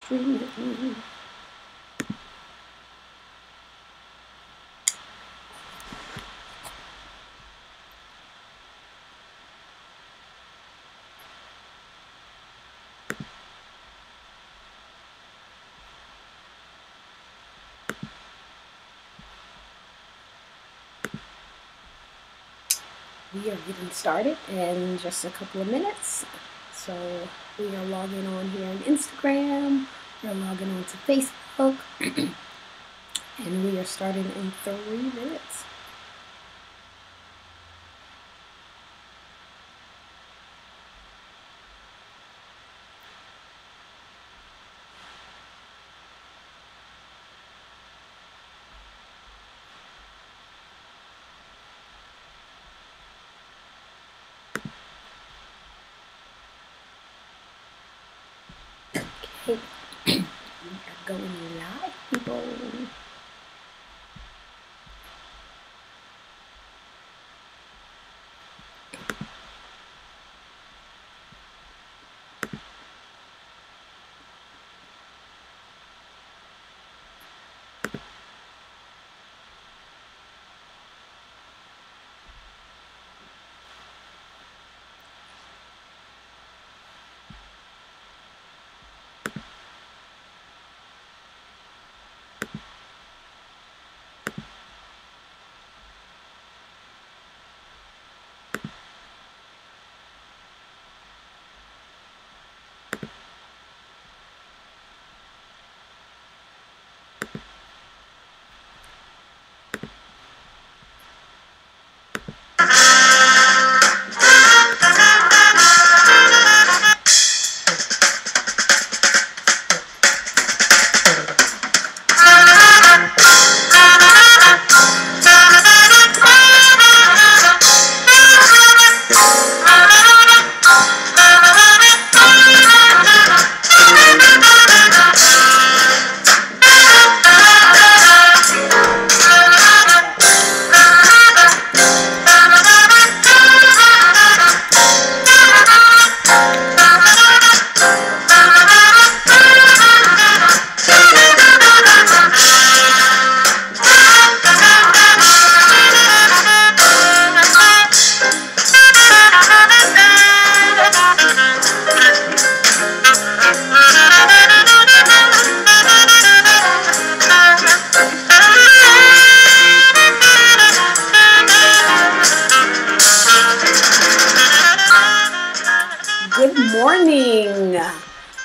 Streaming. We are getting started in just a couple of minutes. So we are logging on here on Instagram, we're logging on to Facebook, and we are starting in 3 minutes. Okay, we are going live, people.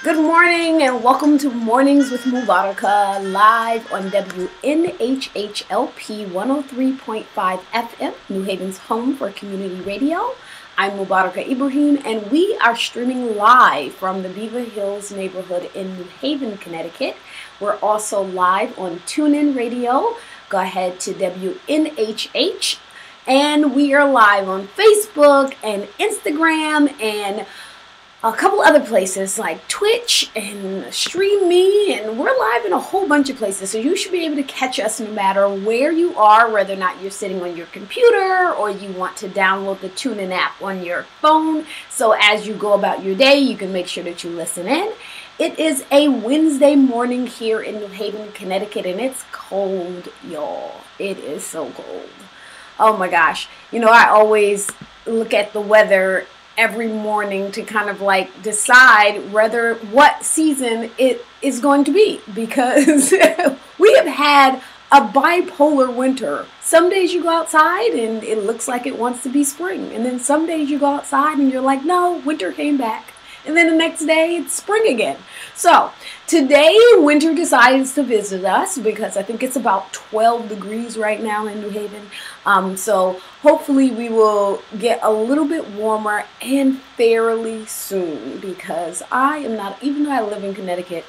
Good morning and welcome to Mornings with Mubaraka, live on WNHHLP 103.5 FM, New Haven's home for community radio. I'm Mubaraka Ibrahim, and we are streaming live from the Beaver Hills neighborhood in New Haven, Connecticut. We're also live on TuneIn Radio. Go ahead to WNHH, and we are live on Facebook and Instagram and a couple other places like Twitch and Stream Me, and we're live in a whole bunch of places, so you should be able to catch us no matter where you are, whether or not you're sitting on your computer or you want to download the TuneIn app on your phone. So as you go about your day, you can make sure that you listen in. It is a Wednesday morning here in New Haven, Connecticut, and it's cold, y'all. It is so cold. Oh my gosh. You know, I always look at the weather every morning to kind of like decide what season it is going to be, because we have had a bipolar winter. Some days you go outside and it looks like it wants to be spring, and then some days you go outside and you're like, no, winter came back, and then the next day it's spring again. So today winter decides to visit us because I think it's about 12 degrees right now in New Haven. So hopefully we will get a little bit warmer and fairly soon, because I am not, even though I live in Connecticut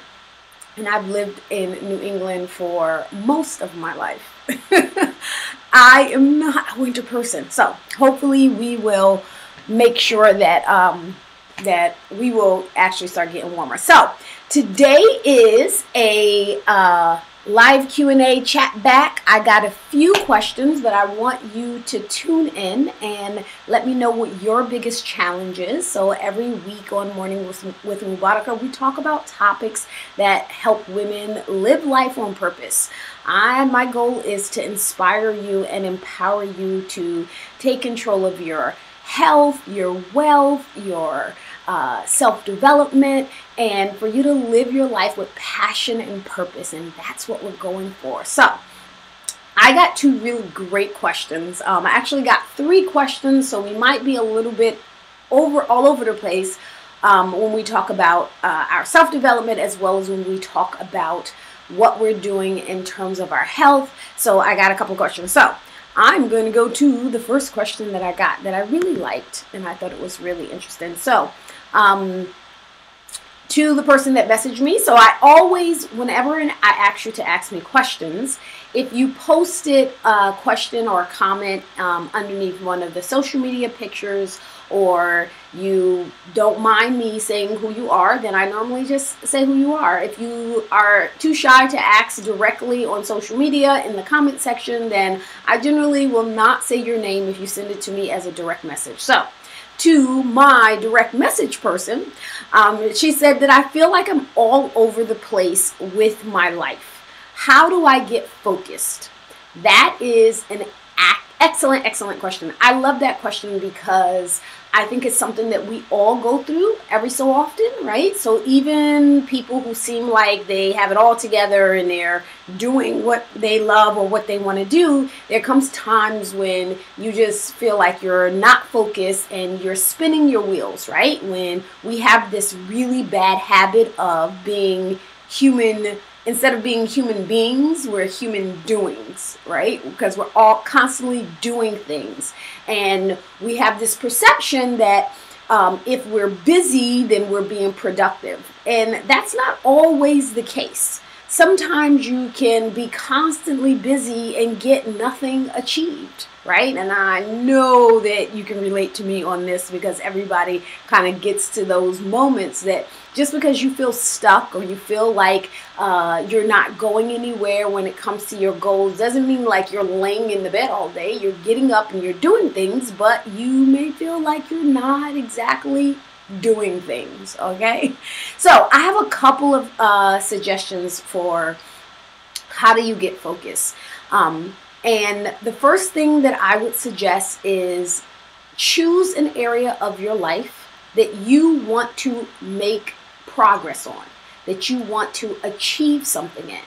and I've lived in New England for most of my life, I am not a winter person. So hopefully we will make sure that that we will actually start getting warmer. So today is a live Q&A chat back. I got a few questions, but I want you to tune in and let me know what your biggest challenge is. So every week on Morning with Mubaraka, we talk about topics that help women live life on purpose. My goal is to inspire you and empower you to take control of your health, your wealth, your self-development, and for you to live your life with passion and purpose. And that's what we're going for. So I got two really great questions. I actually got three questions, so we might be a little bit all over the place when we talk about our self-development, as well as when we talk about what we're doing in terms of our health. So I got a couple questions. So I'm going to go to the first question that I got that I really liked, and I thought it was really interesting. So to the person that messaged me, so I always, whenever I ask you to ask me questions, if you posted a question or a comment underneath one of the social media pictures, or you don't mind me saying who you are, then I normally just say who you are. If you are too shy to ask directly on social media in the comment section, then I generally will not say your name if you send it to me as a direct message. So to my direct message person, she said that I feel like I'm all over the place with my life. How do I get focused? That is an excellent question. I love that question because I think it's something that we all go through every so often, right? So even people who seem like they have it all together and they're doing what they love or what they want to do, there comes times when you just feel like you're not focused and you're spinning your wheels, right? When we have this really bad habit of being human. Instead of being human beings, we're human doings, right? Because we're all constantly doing things. And we have this perception that if we're busy, then we're being productive. And that's not always the case. Sometimes you can be constantly busy and get nothing achieved, right? And I know that you can relate to me on this because everybody kind of gets to those moments that just because you feel stuck or you feel like you're not going anywhere when it comes to your goals doesn't mean like you're laying in the bed all day. You're getting up and you're doing things, but you may feel like you're not exactly doing things, okay? So I have a couple of suggestions for how do you get focused. And the first thing that I would suggest is choose an area of your life that you want to make progress on, that you want to achieve something in.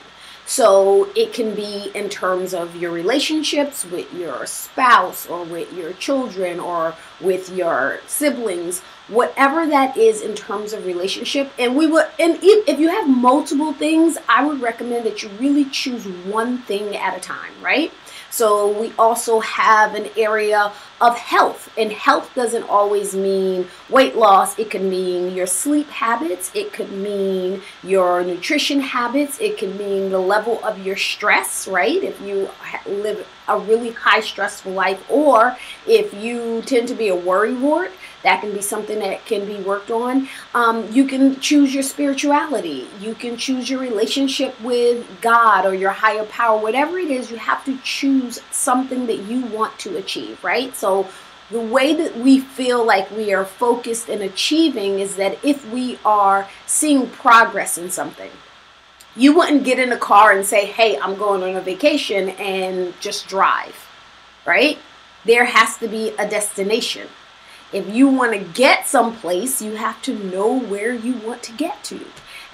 So it can be in terms of your relationships with your spouse or with your children or with your siblings, whatever that is in terms of relationship. And if you have multiple things, I would recommend that you really choose one thing at a time, right? So we also have an area of health, and health doesn't always mean weight loss. It could mean your sleep habits. It could mean your nutrition habits. It could mean the level of your stress, right? If you live a really high stressful life, or if you tend to be a worrywart, that can be something that can be worked on. You can choose your spirituality. You can choose your relationship with God or your higher power. Whatever it is, you have to choose something that you want to achieve, right? So the way that we feel like we are focused and achieving is that if we are seeing progress in something. You wouldn't get in a car and say, hey, I'm going on a vacation and just drive, right? There has to be a destination. If you want to get someplace, you have to know where you want to get to.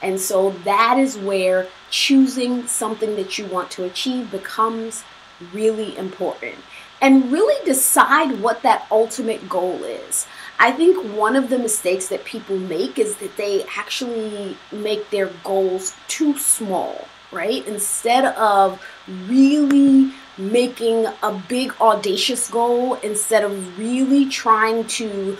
And so that is where choosing something that you want to achieve becomes really important. And really decide what that ultimate goal is. I think one of the mistakes that people make is that they actually make their goals too small, right? Instead of really making a big audacious goal, instead of really trying to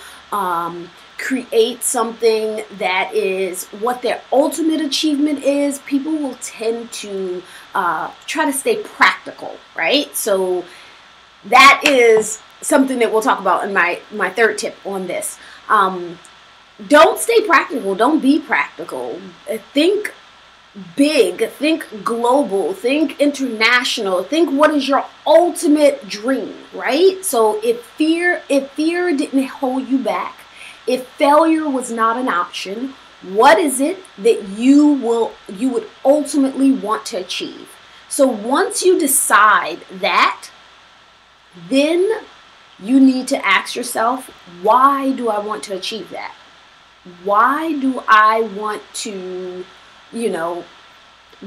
create something that is what their ultimate achievement is, people will tend to try to stay practical, right? So that is something that we'll talk about in my third tip on this. Don't stay practical. Don't be practical. Think big, think global, think international, think what is your ultimate dream, right? So if fear didn't hold you back, if failure was not an option, what is it that you would ultimately want to achieve? So once you decide that, then you need to ask yourself, why do I want to achieve that? Why do I want to,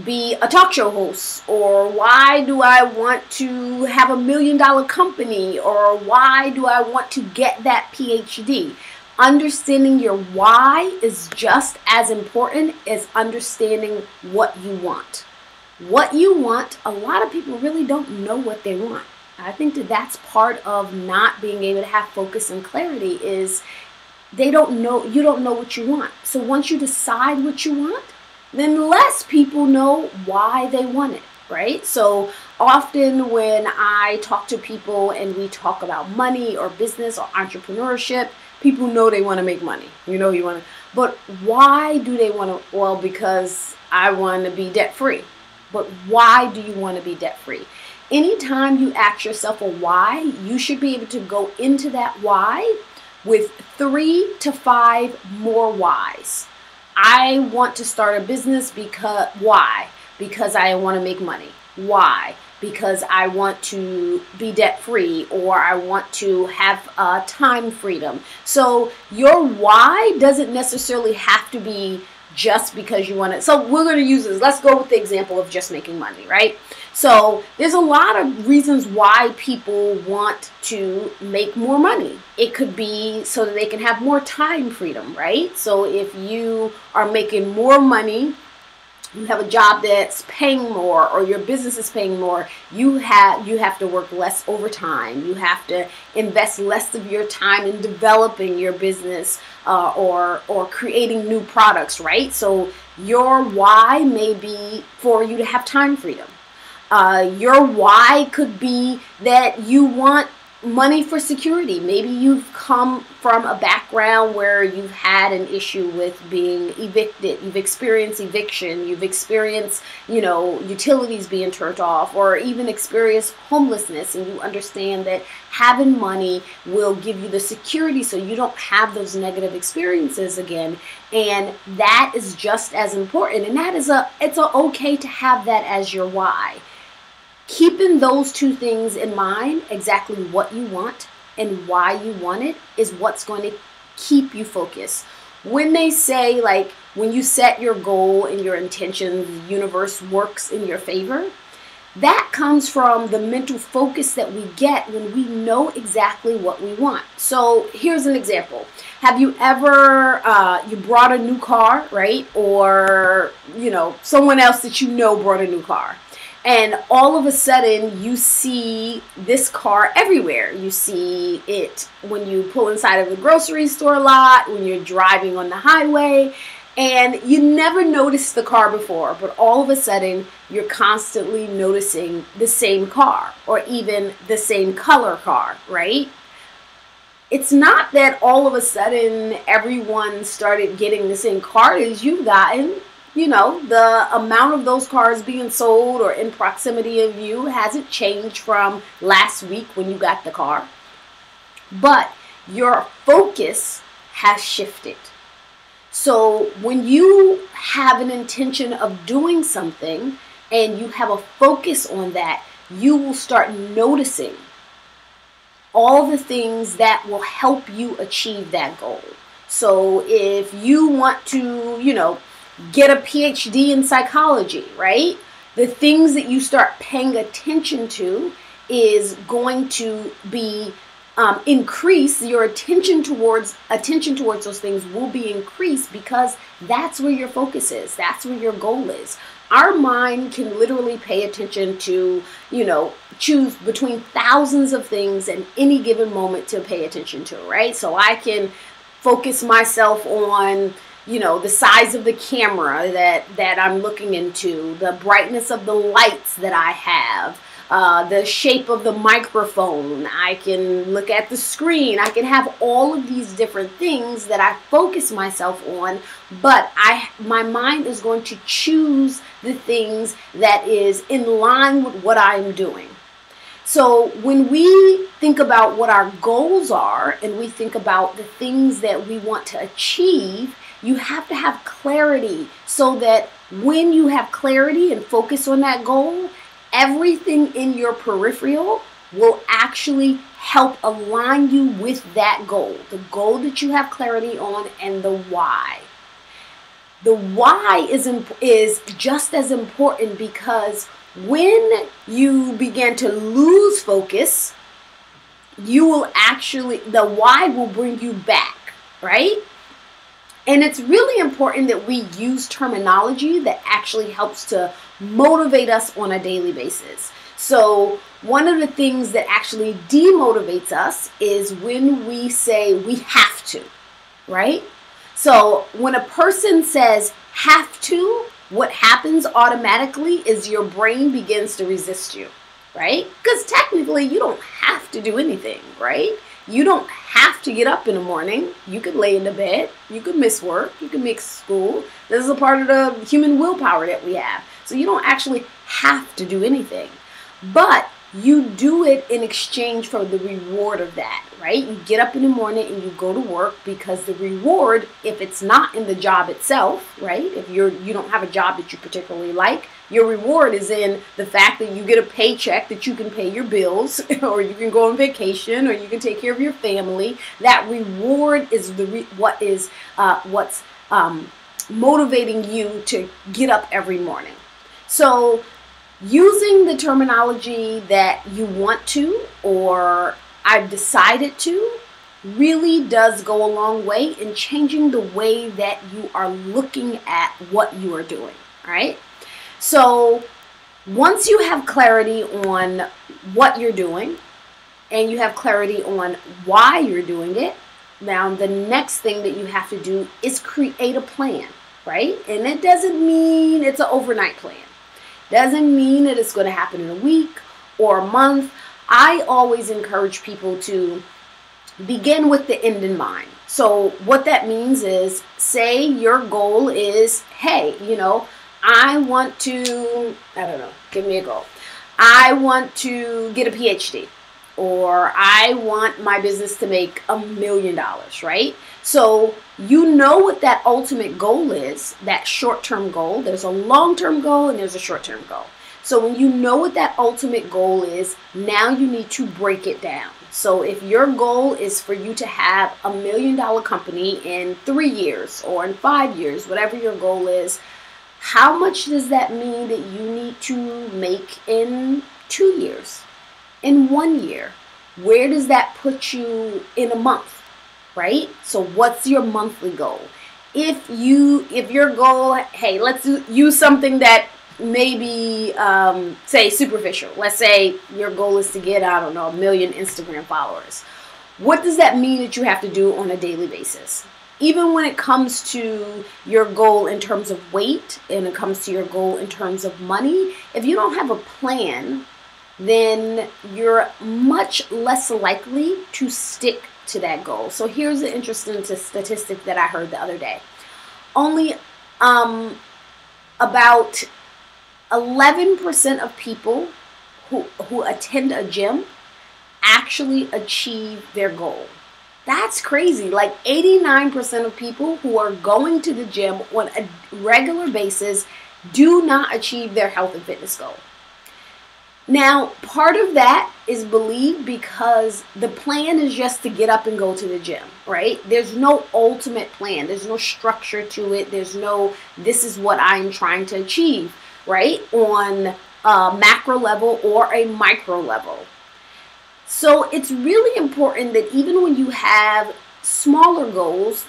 be a talk show host? Or why do I want to have $1 million company? Or why do I want to get that PhD? Understanding your why is just as important as understanding what you want. What you want, a lot of people really don't know what they want. I think that that's part of not being able to have focus and clarity is you don't know what you want. So once you decide what you want, then less people know why they want it, right? So often when I talk to people and we talk about money or business or entrepreneurship, people know they want to make money. But why do they want to? Well, because I want to be debt free. But why do you want to be debt free? Anytime you ask yourself a why, you should be able to go into that why with 3 to 5 more whys. I want to start a business because, why? Because I want to make money. Why? Because I want to be debt free, or I want to have time freedom. So your why doesn't necessarily have to be just because you want it. So we're going to use this. Let's go with the example of just making money, right? So there's a lot of reasons why people want to make more money. It could be so that they can have more time freedom, right? So if you are making more money, you have a job that's paying more, or your business is paying more, you have to work less overtime. You have to invest less of your time in developing your business or creating new products, right? So your why may be for you to have time freedom. Your why could be that you want money for security. Maybe you've come from a background where you've had an issue with being evicted. You've experienced eviction. You've experienced, utilities being turned off, or even experienced homelessness. And you understand that having money will give you the security so you don't have those negative experiences again. And that is just as important. And it's okay to have that as your why. Keeping those two things in mind, exactly what you want and why you want it, is what's going to keep you focused. When they say, like, when you set your goal and your intention, the universe works in your favor, that comes from the mental focus that we get when we know exactly what we want. So here's an example. Have you ever, you brought a new car, right? Or, someone else that brought a new car. And all of a sudden, you see this car everywhere. You see it when you pull inside of the grocery store lot, when you're driving on the highway, and you never noticed the car before, but all of a sudden, you're constantly noticing the same car, or even the same color car, right? It's not that all of a sudden, everyone started getting the same car as you've gotten. The amount of those cars being sold or in proximity of you hasn't changed from last week when you got the car. But your focus has shifted. So when you have an intention of doing something and you have a focus on that, you will start noticing all the things that will help you achieve that goal. So if you want to, get a PhD in psychology, right? The things that you start paying attention to is going to be increase. Your attention towards those things will be increased, because that's where your focus is. That's where your goal is. Our mind can literally pay attention to, choose between thousands of things at any given moment to pay attention to, right? So I can focus myself on the size of the camera that I'm looking into, the brightness of the lights that I have, the shape of the microphone. I can look at the screen. I can have all of these different things that I focus myself on, but my mind is going to choose the things that is in line with what I'm doing. So when we think about what our goals are and we think about the things that we want to achieve, you have to have clarity so that when you have clarity and focus on that goal, everything in your peripheral will actually help align you with that goal, the goal that you have clarity on, and the why. The why is just as important, because when you begin to lose focus, the why will bring you back, right? And it's really important that we use terminology that actually helps to motivate us on a daily basis. So one of the things that actually demotivates us is when we say we have to, right? So when a person says have to, what happens automatically is your brain begins to resist you, right? Because technically you don't have to do anything, right? You don't have to get up in the morning. You could lay in the bed. You could miss work. You could miss school. This is a part of the human willpower that we have. So you don't actually have to do anything. But you do it in exchange for the reward of that, right? You get up in the morning and you go to work because the reward, if it's not in the job itself, right? If you don't have a job that you particularly like, your reward is in the fact that you get a paycheck that you can pay your bills, or you can go on vacation, or you can take care of your family. That reward is what's motivating you to get up every morning. So using the terminology that you want to, or I've decided to, really does go a long way in changing the way that you are looking at what you are doing, all right? So once you have clarity on what you're doing and you have clarity on why you're doing it, now the next thing that you have to do is create a plan, right? And it doesn't mean it's an overnight plan. Doesn't mean that it's going to happen in a week or a month. I always encourage people to begin with the end in mind. So what that means is, say your goal is, hey, I want to, give me a goal. I want to get a PhD, or I want my business to make $1 million, right? So you know what that ultimate goal is, that short-term goal. There's a long-term goal and there's a short-term goal. So when you know what that ultimate goal is, now you need to break it down. So if your goal is for you to have $1 million company in 3 years or in 5 years, whatever your goal is, how much does that mean that you need to make in 2 years, in 1 year? Where does that put you in a month, right? So what's your monthly goal? If your goal, hey, let's use something that maybe, say, superficial. Let's say your goal is to get, 1 million Instagram followers. What does that mean that you have to do on a daily basis? Even when it comes to your goal in terms of weight and it comes to your goal in terms of money, if you don't have a plan, then you're much less likely to stick to that goal. So here's an interesting statistic that I heard the other day. Only about 11% of people who attend a gym actually achieve their goal. That's crazy. Like 89% of people who are going to the gym on a regular basis do not achieve their health and fitness goal. Now, part of that is believed because the plan is just to get up and go to the gym, right? There's no ultimate plan. There's no structure to it. There's no, this is what I'm trying to achieve, right? On a macro level or a micro level. So it's really important that even when you have smaller goals,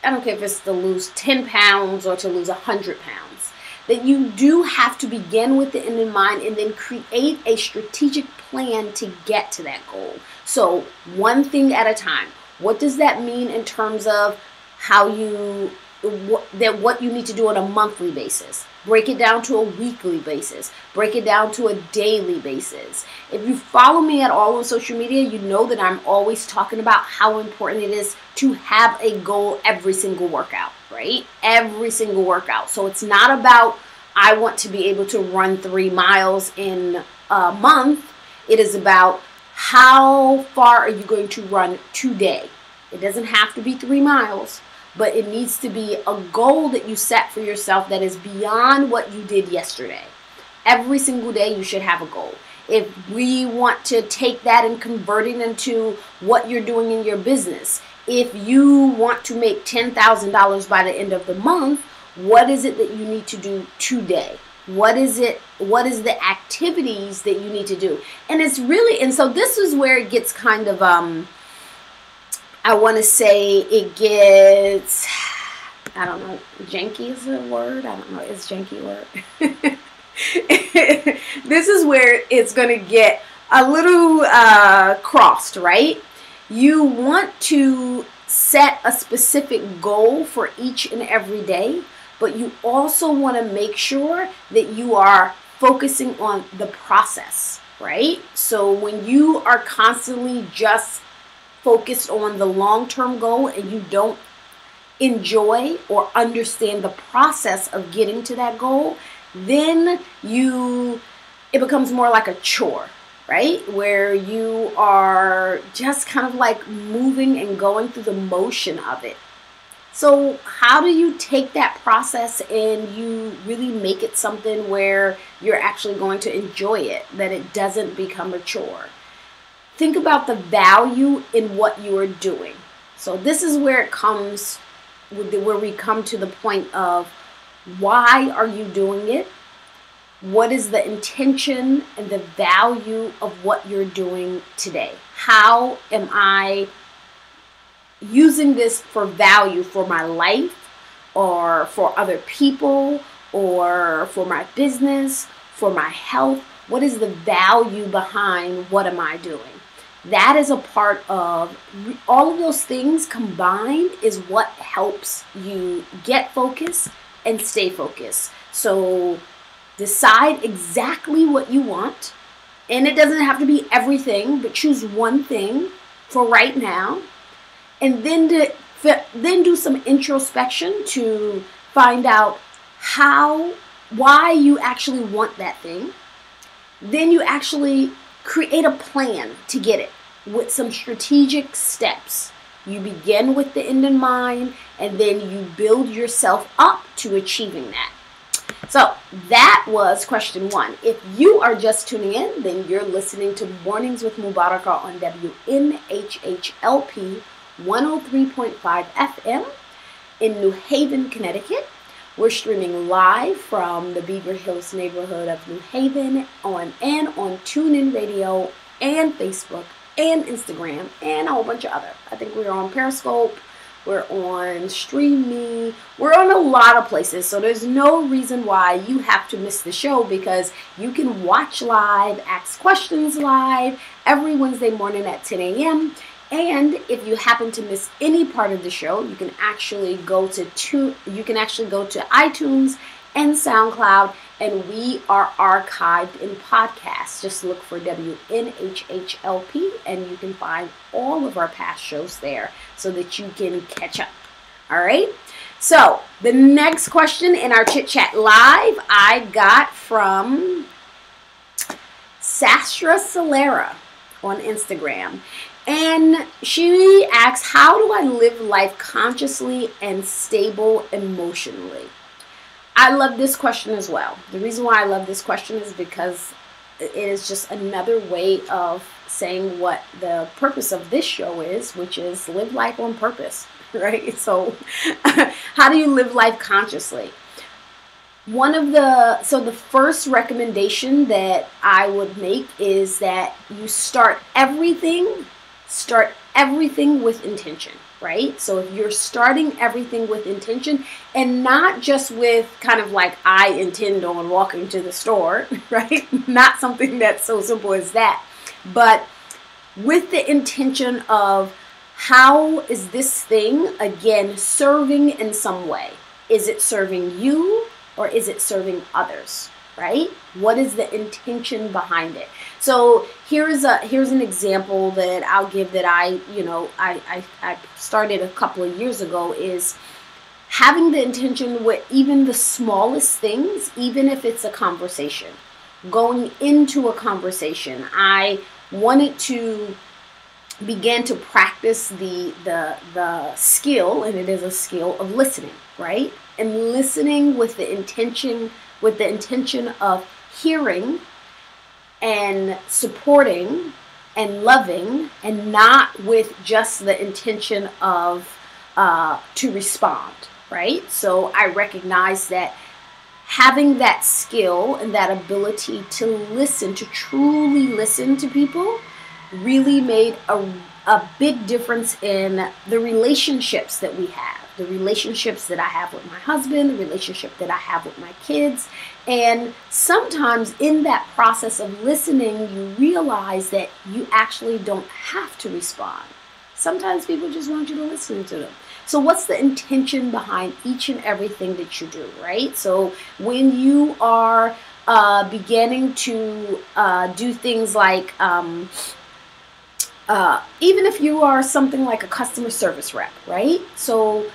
I don't care if it's to lose 10 pounds or to lose 100 pounds, that you do have to begin with the end in mind and then create a strategic plan to get to that goal. So one thing at a time. What does that mean in terms of how you what you need to do on a monthly basis. Break it down to a weekly basis. Break it down to a daily basis. If you follow me at all on social media, you know that I'm always talking about how important it is to have a goal every single workout, right? Every single workout. So it's not about, I want to be able to run 3 miles in a month. It is about, how far are you going to run today? It doesn't have to be 3 miles. But it needs to be a goal that you set for yourself that is beyond what you did yesterday. Every single day you should have a goal. If we want to take that and convert it into what you're doing in your business, if you want to make $10,000 by the end of the month, what is it that you need to do today? What is the activities that you need to do? And it's really, and so this is where it gets kind of, I want to say it gets, I don't know, janky is a word? I don't know, is janky a word? This is where it's going to get a little crossed, right? You want to set a specific goal for each and every day, but you also want to make sure that you are focusing on the process, right? So when you are constantly just focused on the long-term goal and you don't enjoy or understand the process of getting to that goal, then it becomes more like a chore, right? Where you are just kind of like moving and going through the motion of it. So how do you take that process and you really make it something where you're actually going to enjoy it, that it doesn't become a chore? Think about the value in what you are doing. So this is where it comes, where we come to the point of, why are you doing it? What is the intention and the value of what you're doing today? How am I using this for value for my life, or for other people, or for my business, for my health? What is the value behind what am I doing? That is a part of all of those things combined is what helps you get focused and stay focused. So decide exactly what you want, and it doesn't have to be everything, but choose one thing for right now, and then do some introspection to find out why you actually want that thing. Then you actually create a plan to get it with some strategic steps. You begin with the end in mind, and then you build yourself up to achieving that. So that was question 1. If you are just tuning in, then you're listening to Mornings with Mubaraka on WNHHLP 103.5 FM in New Haven, Connecticut. We're streaming live from the Beaver Hills neighborhood of New Haven on TuneIn Radio and Facebook and Instagram and a whole bunch of other. I think we're on Periscope, we're on Stream Me, we're on a lot of places. So there's no reason why you have to miss the show, because you can watch live, ask questions live every Wednesday morning at 10 a.m. And if you happen to miss any part of the show, you can actually go to iTunes and SoundCloud, and we are archived in podcasts. Just look for WNHHLP, and you can find all of our past shows there so that you can catch up. All right? So the next question in our Chit Chat Live I got from Sastra Solera on Instagram. And she asks, how do I live life consciously and stable emotionally? I love this question as well. The reason why I love this question is because it is just another way of saying what the purpose of this show is, which is live life on purpose, right? So how do you live life consciously? The first recommendation that I would make is that you start everything with intention, right? So if you're starting everything with intention, and not just with kind of like, I intend on walking to the store, right? Not something that's so simple as that, but with the intention of, How is this thing, again, serving in some way? Is it serving you or is it serving others, right? What is the intention behind it? So here's an example that I'll give that I started a couple of years ago, is having the intention with even the smallest things, even if it's a conversation. Going into a conversation, I wanted to begin to practice the skill, and it is a skill of listening, right? And listening with the intention of hearing and supporting and loving, and not with just the intention of to respond, right? So I recognize that having that skill and that ability to listen, to truly listen to people, really made a big difference in the relationships that we have, the relationships that I have with my husband, the relationship that I have with my kids. And sometimes in that process of listening, you realize that you actually don't have to respond. Sometimes people just want you to listen to them. So what's the intention behind each and everything that you do, right? So when you are beginning to do things like, even if you are something like a customer service rep, right? So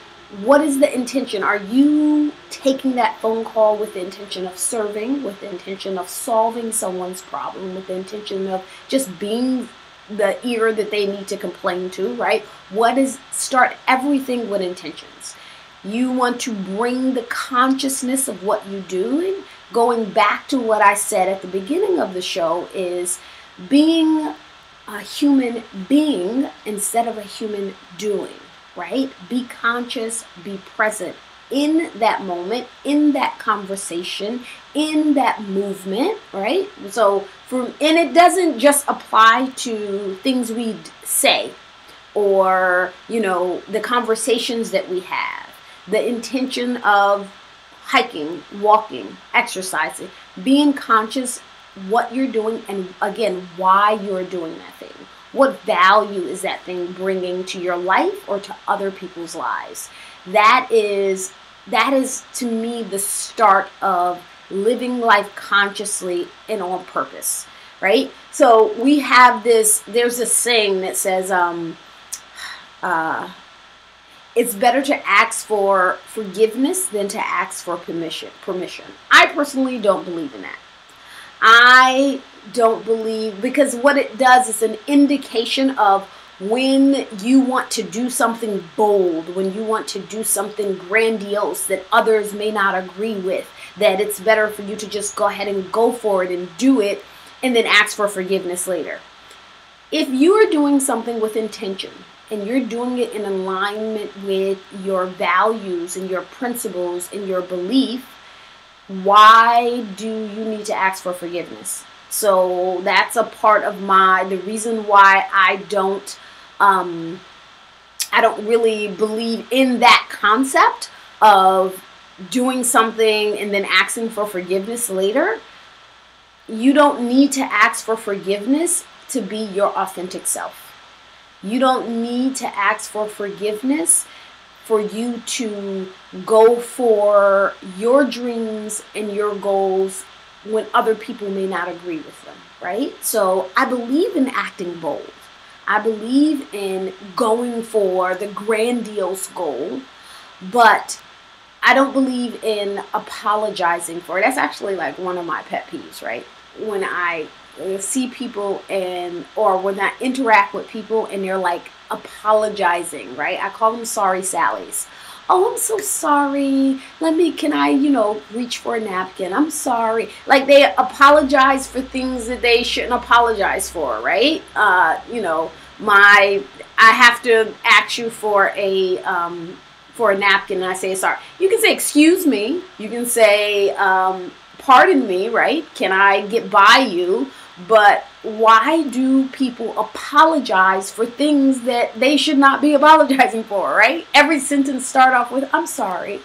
what is the intention? Are you taking that phone call with the intention of serving, with the intention of solving someone's problem, with the intention of just being the ear that they need to complain to, right? Start everything with intentions. You want to bring the consciousness of what you're doing. Going back to what I said at the beginning of the show, is being a human being instead of a human doing, right? Be conscious, be present in that moment, in that conversation, in that movement, right? So and it doesn't just apply to things we say or, the conversations that we have, the intention of hiking, walking, exercising, being conscious what you're doing, and again, why you're doing that thing. What value is that thing bringing to your life or to other people's lives? That is to me the start of living life consciously and on purpose, right? So we have there's this saying that says, it's better to ask for forgiveness than to ask for permission. I personally don't believe in that. I don't believe, because what it does is an indication of when you want to do something bold, when you want to do something grandiose that others may not agree with, that it's better for you to just go ahead and go for it and do it and then ask for forgiveness later. If you are doing something with intention and you're doing it in alignment with your values and your principles and your belief, why do you need to ask for forgiveness? So that's a part of the reason why I don't really believe in that concept of doing something and then asking for forgiveness later. You don't need to ask for forgiveness to be your authentic self. You don't need to ask for forgiveness for you to go for your dreams and your goals when other people may not agree with them, right? So I believe in acting bold. I believe in going for the grandiose goal, but I don't believe in apologizing for it. That's actually like one of my pet peeves, right? When I see people or when I interact with people and they're like apologizing, right? I call them sorry Sallys. Oh, I'm so sorry. Can I, reach for a napkin? I'm sorry. Like they apologize for things that they shouldn't apologize for, right? I have to ask you for a napkin and I say sorry. You can say excuse me. You can say pardon me, right? Can I get by you? But why do people apologize for things that they should not be apologizing for, right? Every sentence start off with, I'm sorry.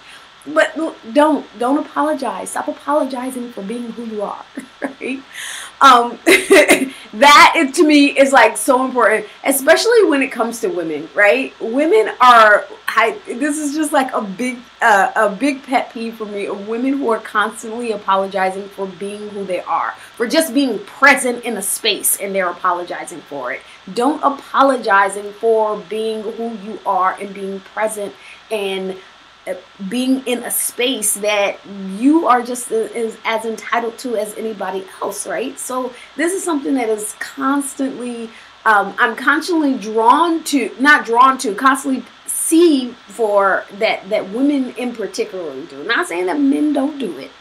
But don't apologize. Stop apologizing for being who you are, right? That to me is like so important, especially when it comes to women, right? Women are, this is just like a big pet peeve for me, of women who are constantly apologizing for being who they are, for just being present in a space, and they're apologizing for it. Don't apologizing for being who you are and being present and being in a space that you are just as entitled to as anybody else, right? So this is something that is constantly, I'm constantly constantly see for that women in particular do. Not saying that men don't do it,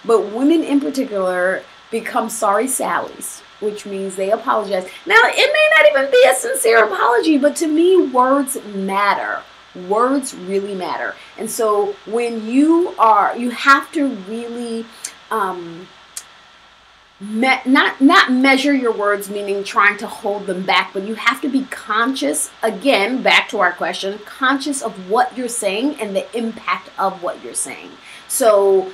but women in particular become sorry Sallys, which means they apologize. Now, it may not even be a sincere apology, but to me, words matter. Words really matter. And so when you have to really not measure your words, meaning trying to hold them back, but you have to be conscious, again, back to our question, conscious of what you're saying and the impact of what you're saying. So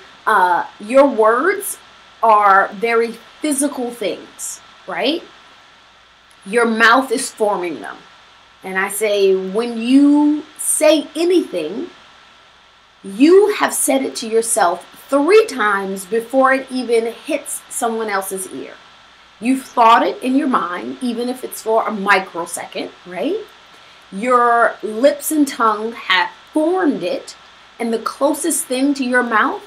your words are very physical things, right? Your mouth is forming them. And I say, when you say anything, you have said it to yourself 3 times before it even hits someone else's ear. You've thought it in your mind, even if it's for a microsecond, right? Your lips and tongue have formed it, and the closest thing to your mouth,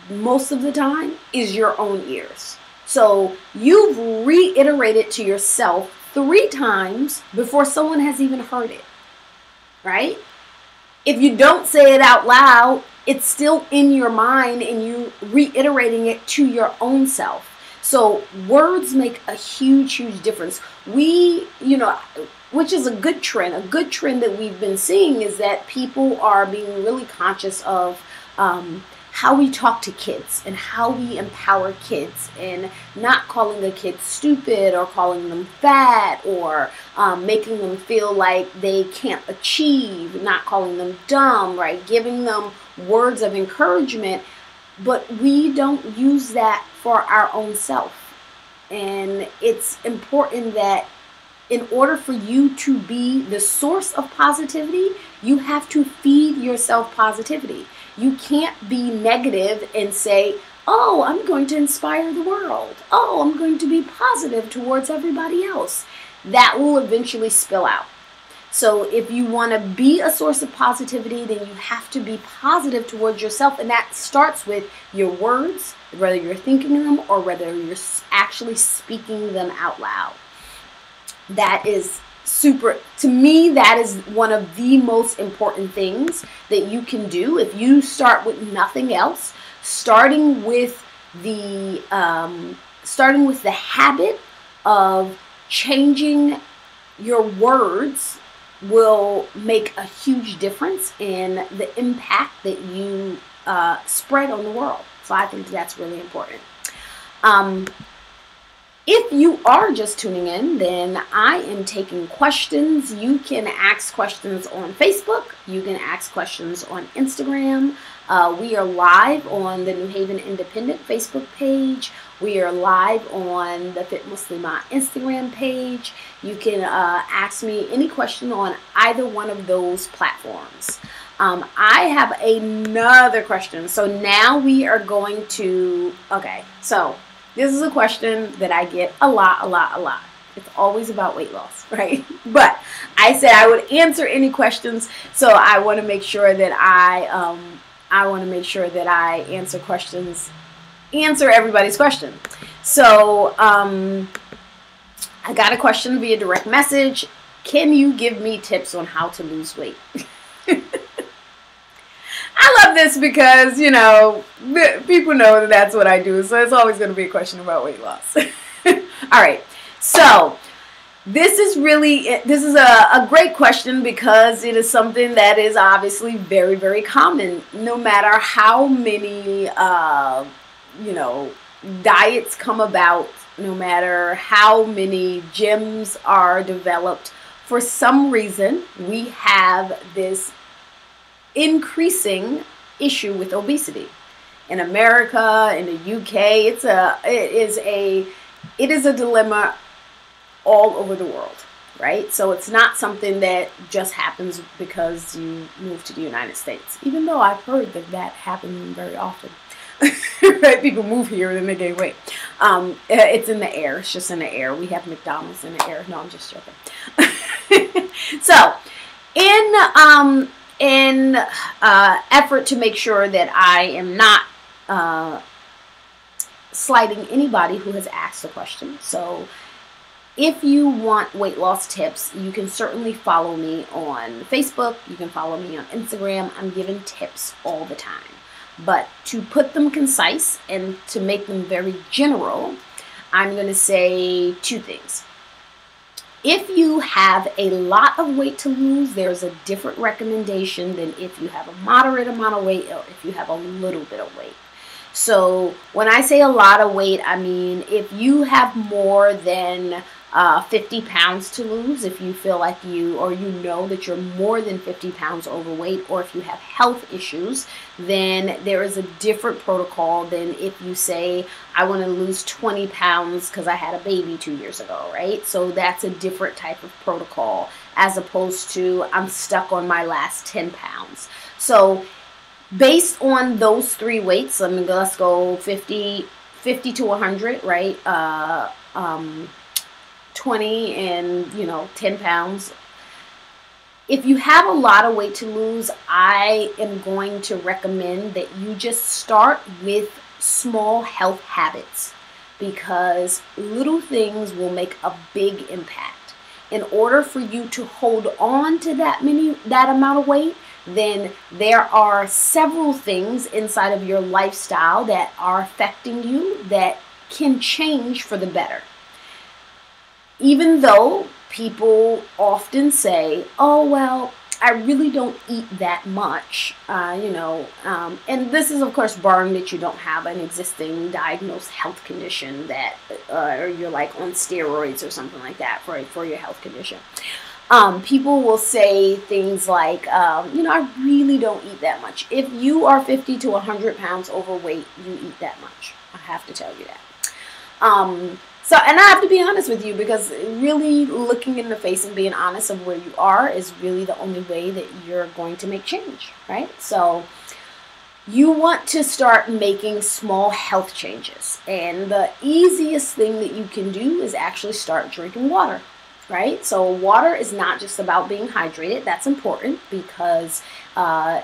most of the time, is your own ears. So you've reiterated to yourself 3 times before someone has even heard it, right? If you don't say it out loud, it's still in your mind and you reiterating it to your own self. So words make a huge, huge difference. Which is a good trend. A good trend that we've been seeing is that people are being really conscious of how we talk to kids and how we empower kids, and not calling the kids stupid or calling them fat or making them feel like they can't achieve, not calling them dumb, right? Giving them words of encouragement, but we don't use that for our own self. And it's important that in order for you to be the source of positivity, you have to feed yourself positivity. You can't be negative and say, oh, I'm going to inspire the world. Oh, I'm going to be positive towards everybody else. That will eventually spill out. So if you want to be a source of positivity, then you have to be positive towards yourself. And that starts with your words, whether you're thinking them or whether you're actually speaking them out loud. That is to me, that is one of the most important things that you can do. If you start with nothing else, starting with the habit of changing your words will make a huge difference in the impact that you spread on the world. So I think that's really important. If you are just tuning in, then I am taking questions. You can ask questions on Facebook. You can ask questions on Instagram. We are live on the New Haven Independent Facebook page. We are live on the Fit Muslimah Instagram page. You can ask me any question on either one of those platforms. I have another question. So now we are going to, so this is a question that I get a lot. It's always about weight loss, right? But I said I would answer any questions, so I want to make sure that I answer everybody's question. So I got a question via direct message. Can you give me tips on how to lose weight? I love this because, people know that that's what I do. So it's always going to be a question about weight loss. All right. So this is a great question because it is something that is obviously very, very common. No matter how many, diets come about, no matter how many gyms are developed, for some reason we have this increasing issue with obesity. In America, in the UK, it is a dilemma all over the world, right? So it's not something that just happens because you move to the United States, even though I've heard that happens very often. Right? People move here and then they gain weight. It's in the air. It's just in the air. We have McDonald's in the air. No, I'm just joking. So, in effort to make sure that I am not slighting anybody who has asked a question. So, if you want weight loss tips, you can certainly follow me on Facebook. You can follow me on Instagram. I'm giving tips all the time. But to put them concise and to make them very general, I'm going to say two things. If you have a lot of weight to lose, there's a different recommendation than if you have a moderate amount of weight or if you have a little bit of weight. So when I say a lot of weight, I mean if you have more than 50 pounds to lose, if you feel like you know that you're more than 50 pounds overweight, or if you have health issues, then there is a different protocol than if you say, I want to lose 20 pounds because I had a baby 2 years ago, right? So that's a different type of protocol as opposed to I'm stuck on my last 10 pounds. So based on those three weights, let's go 50 to 100, right? 20 and 10 pounds. If you have a lot of weight to lose, I am going to recommend that you just start with small health habits, because little things will make a big impact. In order for you to hold on to that amount of weight, then there are several things inside of your lifestyle that are affecting you that can change for the better. Even though people often say, oh, well, I really don't eat that much, and this is, of course, barring that you don't have an existing diagnosed health condition that, or you're like on steroids or something like that for your health condition. People will say things like, I really don't eat that much. If you are 50 to 100 pounds overweight, you eat that much. I have to tell you that. So, and I have to be honest with you, because really looking in the face and being honest of where you are is really the only way that you're going to make change, right? So you want to start making small health changes. And the easiest thing that you can do is actually start drinking water, right? So water is not just about being hydrated. That's important because all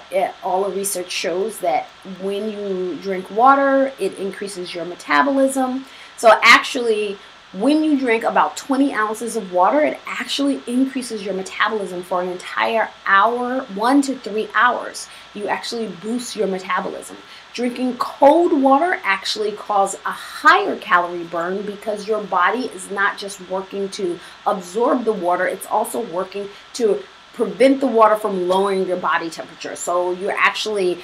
the research shows that when you drink water, it increases your metabolism. So actually, when you drink about 20 ounces of water, it actually increases your metabolism for an entire hour, 1 to 3 hours. You actually boost your metabolism. Drinking cold water actually causes a higher calorie burn because your body is not just working to absorb the water, it's also working to prevent the water from lowering your body temperature. So you're actually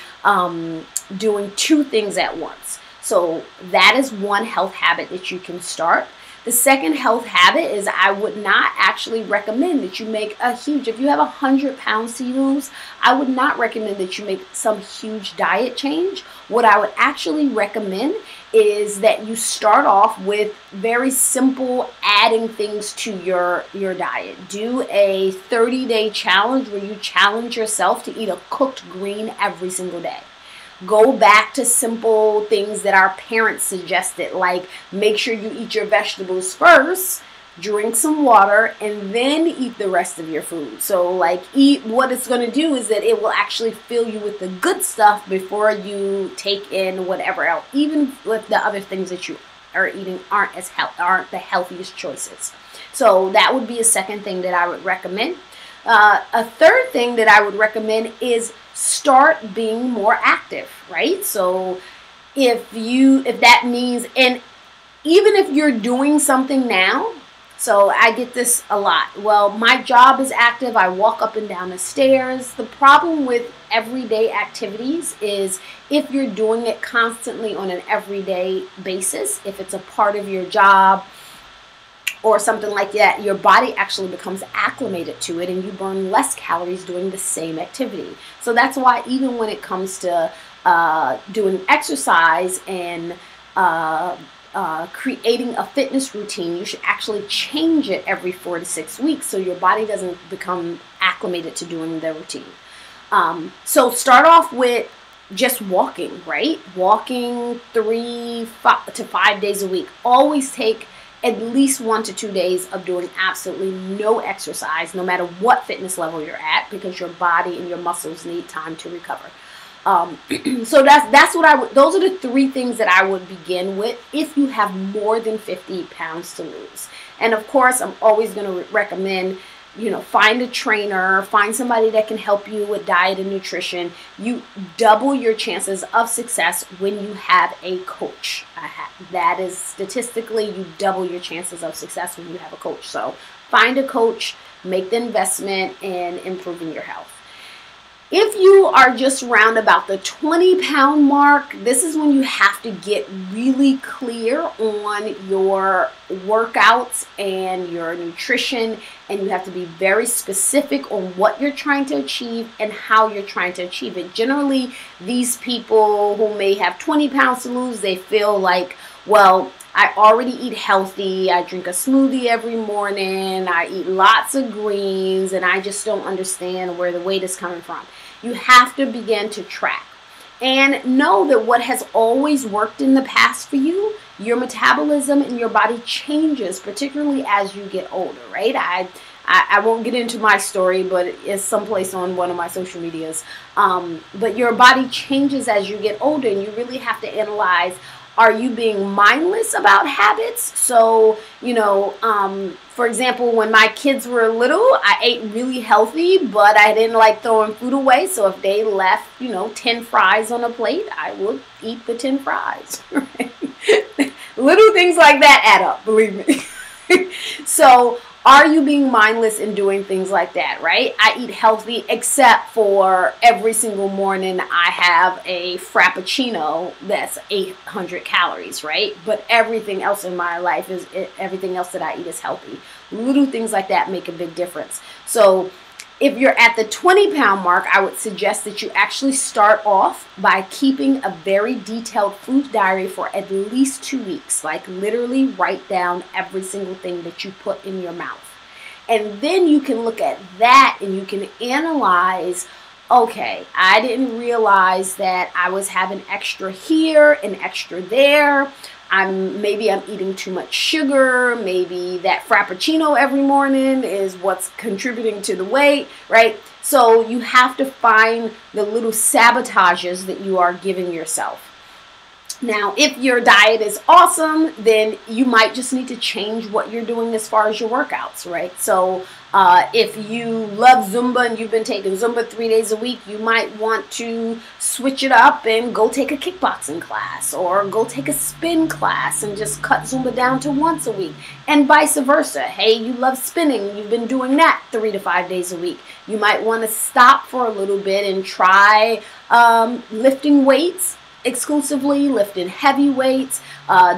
doing two things at once. So that is one health habit that you can start. The second health habit is I would not actually recommend that you make if you have 100 pounds to lose, I would not recommend that you make some huge diet change. What I would actually recommend is that you start off with very simple adding things to your diet. Do a 30-day challenge where you challenge yourself to eat a cooked green every single day. Go back to simple things that our parents suggested, like make sure you eat your vegetables first, drink some water, and then eat the rest of your food. So what it's going to do is that it will actually fill you with the good stuff before you take in whatever else, even if the other things that you are eating aren't the healthiest choices. So that would be a second thing that I would recommend. A third thing that I would recommend is start being more active, right? So if that means, and even if you're doing something now, so I get this a lot. Well, my job is active. I walk up and down the stairs. The problem with everyday activities is if you're doing it constantly on an everyday basis, if it's a part of your job, or something like that, your body actually becomes acclimated to it and you burn less calories doing the same activity. So that's why even when it comes to doing exercise and creating a fitness routine, you should actually change it every 4 to 6 weeks so your body doesn't become acclimated to doing the routine. So start off with just walking, right? Walking 3 to 5 days a week. Always take at least 1 to 2 days of doing absolutely no exercise, no matter what fitness level you're at, because your body and your muscles need time to recover. So that's what I would, those are the 3 things that I would begin with if you have more than 50 pounds to lose. And of course, I'm always going to recommend, you know, find a trainer, find somebody that can help you with diet and nutrition. You double your chances of success when you have a coach. That is statistically, you double your chances of success when you have a coach. So find a coach, make the investment in improving your health. If you are just around about the 20-pound mark, this is when you have to get really clear on your workouts and your nutrition, and you have to be very specific on what you're trying to achieve and how you're trying to achieve it. Generally, these people who may have 20 pounds to lose, they feel like, well, I already eat healthy, I drink a smoothie every morning, I eat lots of greens, and I just don't understand where the weight is coming from. You have to begin to track and know that what has always worked in the past for you, your metabolism and your body changes, particularly as you get older, right? I won't get into my story, but it's someplace on one of my social medias. But your body changes as you get older, and you really have to analyze, are you being mindless about habits? So, you know, for example, when my kids were little, I ate really healthy, but I didn't like throwing food away. So if they left, you know, 10 fries on a plate, I would eat the 10 fries. Right? Little things like that add up, believe me. So are you being mindless in doing things like that, right? I eat healthy, except for every single morning I have a Frappuccino that's 800 calories, right? But everything else in my life is, everything else that I eat is healthy. Little things like that make a big difference. So if you're at the 20-pound mark, I would suggest that you actually start off by keeping a very detailed food diary for at least 2 weeks. Like literally write down every single thing that you put in your mouth. And then you can look at that and you can analyze, okay, I didn't realize that I was having extra here and extra there. Maybe I'm eating too much sugar. Maybe that Frappuccino every morning is what's contributing to the weight, right? So you have to find the little sabotages that you are giving yourself. Now, if your diet is awesome, then you might just need to change what you're doing as far as your workouts, right? So if you love Zumba and you've been taking Zumba 3 days a week, you might want to switch it up and go take a kickboxing class or go take a spin class and just cut Zumba down to once a week, and vice versa. Hey, you love spinning, you've been doing that 3 to 5 days a week. You might want to stop for a little bit and try lifting weights exclusively, lifting heavy weights,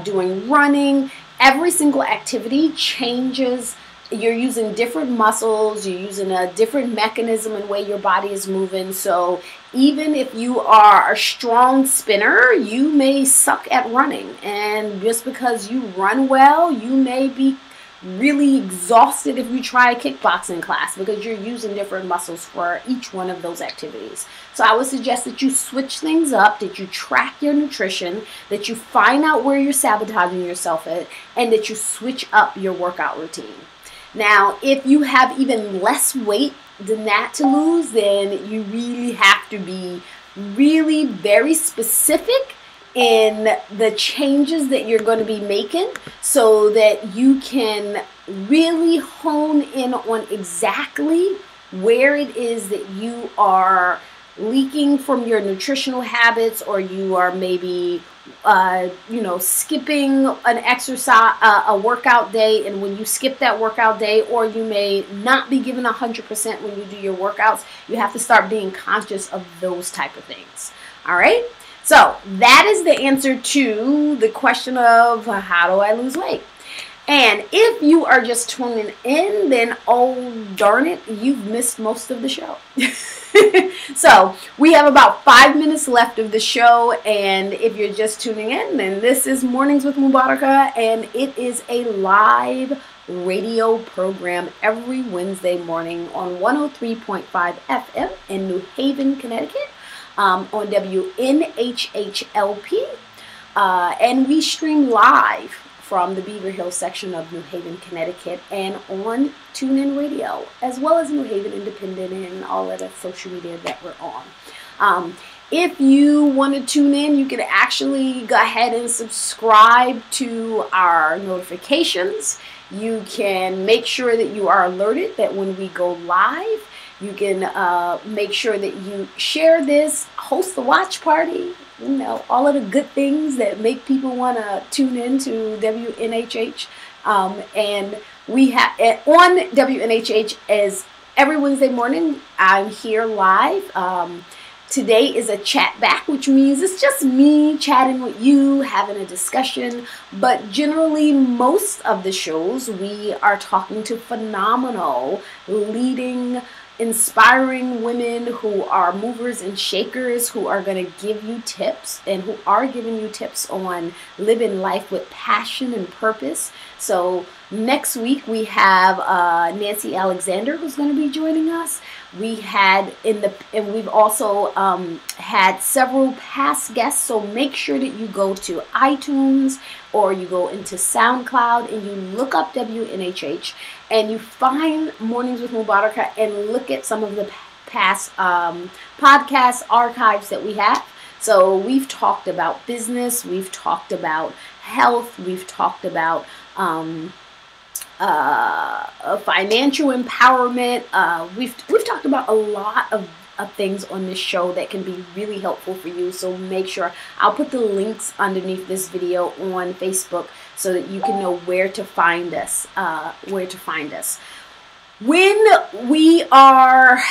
doing running. Every single activity changes. You're using different muscles, you're using a different mechanism and way your body is moving. So even if you are a strong spinner, you may suck at running. And just because you run well, you may be really exhausted if you try a kickboxing class, because you're using different muscles for each one of those activities. So I would suggest that you switch things up, that you track your nutrition, that you find out where you're sabotaging yourself at, and that you switch up your workout routine. Now, if you have even less weight than that to lose, then you really have to be really very specific in the changes that you're going to be making so that you can really hone in on exactly where it is that you are leaking from your nutritional habits, or you are maybe skipping an exercise, a workout day, and when you skip that workout day, or you may not be given 100% when you do your workouts, you have to start being conscious of those type of things. All right. So that is the answer to the question of how do I lose weight? And if you are just tuning in, then oh darn it, you've missed most of the show. So we have about 5 minutes left of the show, and if you're just tuning in, then this is Mornings with Mubaraka, and it is a live radio program every Wednesday morning on 103.5 FM in New Haven, Connecticut, on WNHHLP, and we stream live from the Beaver Hill section of New Haven, Connecticut, and on TuneIn Radio, as well as New Haven Independent and all of the social media that we're on. If you want to tune in, you can actually go ahead and subscribe to our notifications. You can make sure that you are alerted that when we go live. You can make sure that you share this, host the watch party, you know, all of the good things that make people want to tune in to WNHH. And we have on WNHH as every Wednesday morning, I'm here live. Today is a chat back, which means it's just me chatting with you, having a discussion. But generally, most of the shows, we are talking to phenomenal, leading, inspiring women who are movers and shakers, who are going to give you tips and who are giving you tips on living life with passion and purpose. So next week we have Nancy Alexander, who's going to be joining us. We had and we've also had several past guests. So make sure that you go to iTunes or you go into SoundCloud and you look up WNHH and you find Mornings with Mubaraka and look at some of the past podcast archives that we have. So we've talked about business, we've talked about health, we've talked about financial empowerment. We've talked about a lot of things on this show that can be really helpful for you. So make sure I'll put the links underneath this video on Facebook so that you can know where to find us. When we are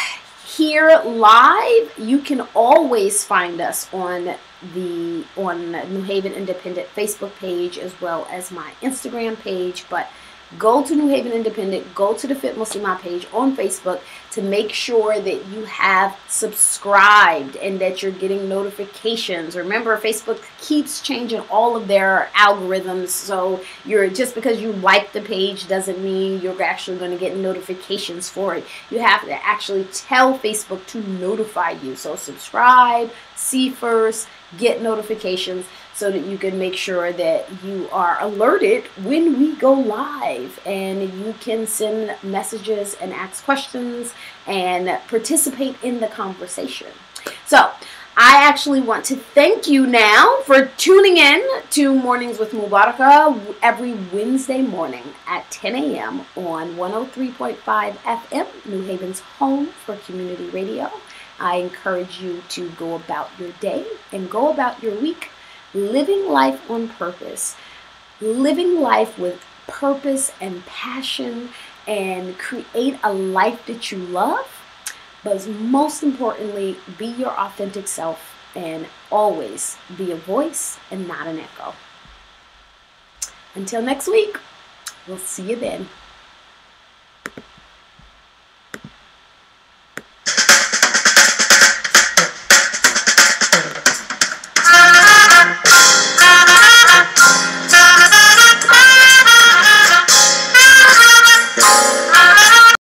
here live, you can always find us on the New Haven Independent Facebook page as well as my Instagram page. But go to New Haven Independent, go to the Fit Muslima page on Facebook to make sure that you have subscribed and that you're getting notifications. Remember, Facebook keeps changing all of their algorithms, so just because you like the page doesn't mean you're actually going to get notifications for it. You have to actually tell Facebook to notify you. So subscribe, see first, get notifications, so that you can make sure that you are alerted when we go live, and you can send messages and ask questions and participate in the conversation. So I actually want to thank you now for tuning in to Mornings with Mubaraka every Wednesday morning at 10 a.m. on 103.5 FM, New Haven's home for community radio. I encourage you to go about your day and go about your week living life on purpose, living life with purpose and passion, and create a life that you love. But most importantly, be your authentic self and always be a voice and not an echo. Until next week, we'll see you then.